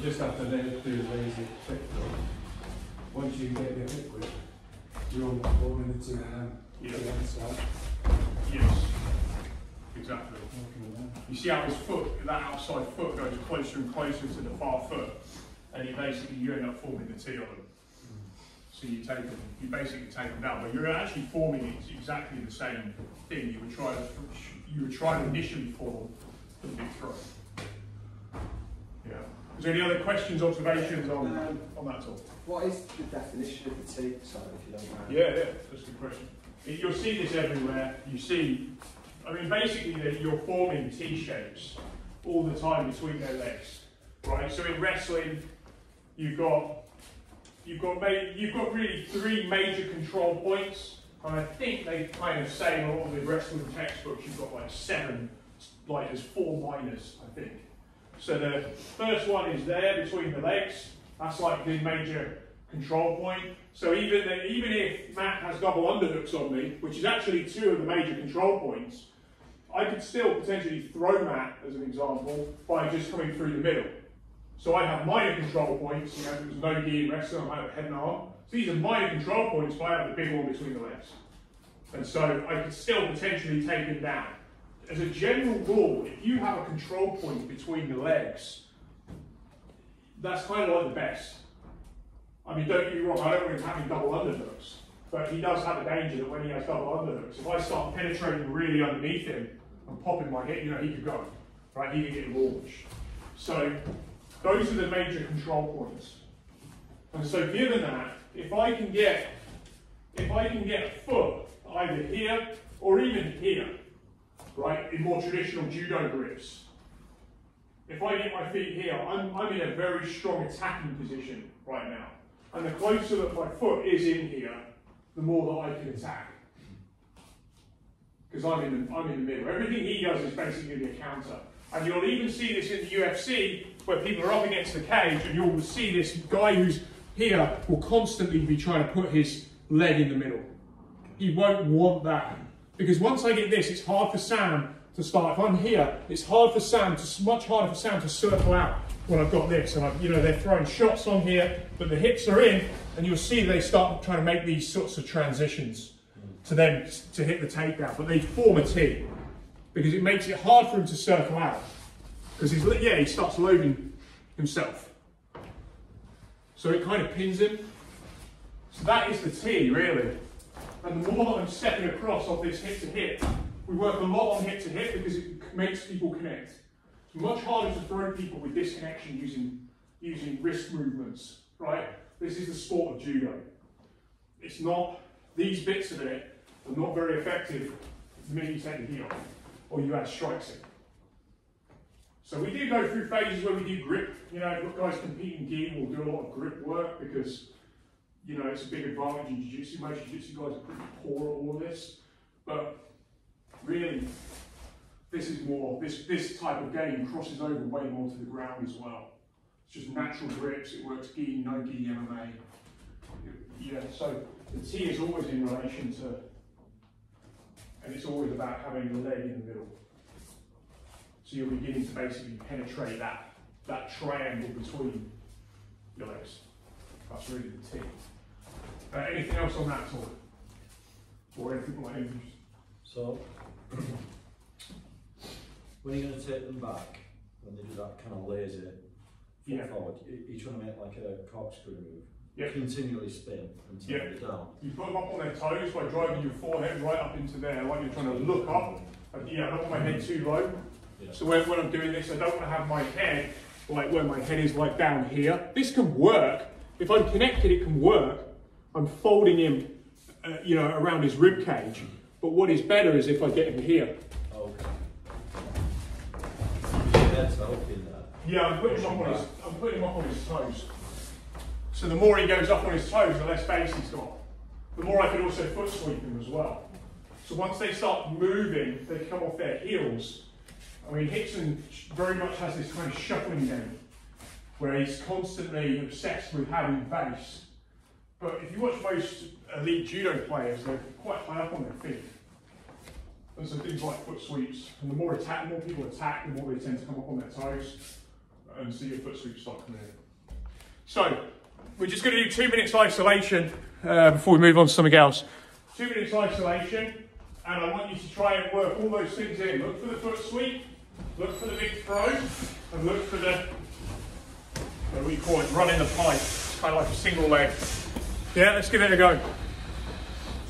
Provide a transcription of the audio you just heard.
just have to let it do a lazy quick though. Once you get the hip grip, you're almost holding the two hand to one side. Yes, exactly. You see how his foot, that outside foot goes closer and closer to the far foot, and you end up forming the T on them. So you basically take them down, but you're actually forming exactly the same thing you were trying to initially form for the big throw. Yeah. Is there any other questions, observations on that at all? What is the definition of the T, sorry, if you don't mind? Yeah, that's a good question. You'll see this everywhere. You see, I mean, basically you're forming T shapes all the time between their legs, right? So in wrestling, you've got really three major control points, and I think they kind of say in a lot of the wrestling textbooks you've got like 7, like there's 4 minors, I think. So the first one is there between the legs. That's like the major control point. So even if Matt has double underhooks on me, which is actually 2 of the major control points, I could still potentially throw Matt, as an example, by just coming through the middle. So I have minor control points, you know, there's no gi in wrestling, I might have head and arm. So these are minor control points, but I have the big one between the legs. And so I could still potentially take him down. As a general rule, if you have a control point between the legs, that's kind of like the best. I mean, don't get me wrong, I don't want him having double underhooks, but he does have a danger that when he has double underhooks, if I start penetrating really underneath him and popping my hip, you know, he could go, right? He could get launched. So those are the major control points. And so given that, if I can get a foot either here or even here, right, in more traditional judo grips, if I get my feet here, I'm in a very strong attacking position right now. And the closer that my foot is in here, the more that I can attack. Because I'm in the middle. Everything he does is basically going to be a counter. And you'll even see this in the UFC, where people are up against the cage, and you'll see this guy who's here will constantly be trying to put his leg in the middle. He won't want that. Because once I get this, it's hard for Sam to start. If I'm here, it's hard for Sam, much harder for Sam to circle out when I've got this. And you know, they're throwing shots on here, but the hips are in, and you'll see they start trying to make these sorts of transitions to then to hit the takedown. But they form a T, because it makes it hard for him to circle out. Because he starts loading himself. So it kind of pins him. So that is the T, really. And the more that I'm stepping across off this hip to hip, we work a lot on hip to hip because it makes people connect. It's much harder to throw people with disconnection using wrist movements, right? This is the sport of judo. It's not, these bits of it are not very effective the minute you take the gi off or you add strikes in. So we do go through phases where we do grip. You know, guys compete in gi will do a lot of grip work because, you know, it's a big advantage in jiu-jitsu. Most jiu-jitsu guys are pretty poor at all of this. But really, this is more, this type of game crosses over way more to the ground as well. It's just natural grips, it works gi, no gi, MMA. Yeah, so the T is always in relation to, and it's always about having the leg in the middle. So you're beginning to basically penetrate that triangle between your legs. That's really the T. Anything else on that talk? Or anything like that? So, when are you going to take them back, when they do that kind of lazy foot forward, you're trying to make like a corkscrew move? Yep. Continually spin until they're down. You put them up on their toes by driving your forehead right up into there, like you're trying to look up. I don't want my head too low. Yeah. So when I'm doing this, I don't want to have my head like where my head is like down here. This can work. If I'm connected, it can work. I'm folding him, you know, around his rib cage. But what is better is if I get him here. Okay. That's helping that. Yeah, I'm putting him up on his toes. So the more he goes up on his toes, the less base he's got. The more I can also foot sweep him as well. So once they start moving, they come off their heels. I mean, Rickson very much has this kind of shuffling game, where he's constantly obsessed with having base. But if you watch most elite judo players, they're quite high up on their feet. And so things like foot sweeps, and the more people attack, the more they tend to come up on their toes. and see your foot sweep start coming in. So, we're just going to do 2 minutes isolation before we move on to something else. 2 minutes isolation, and I want you to try and work all those things in. Look for the foot sweep, look for the big throw, and look for the, what do we call it, running the pipe. It's kind of like a single leg. Yeah, let's give it a go.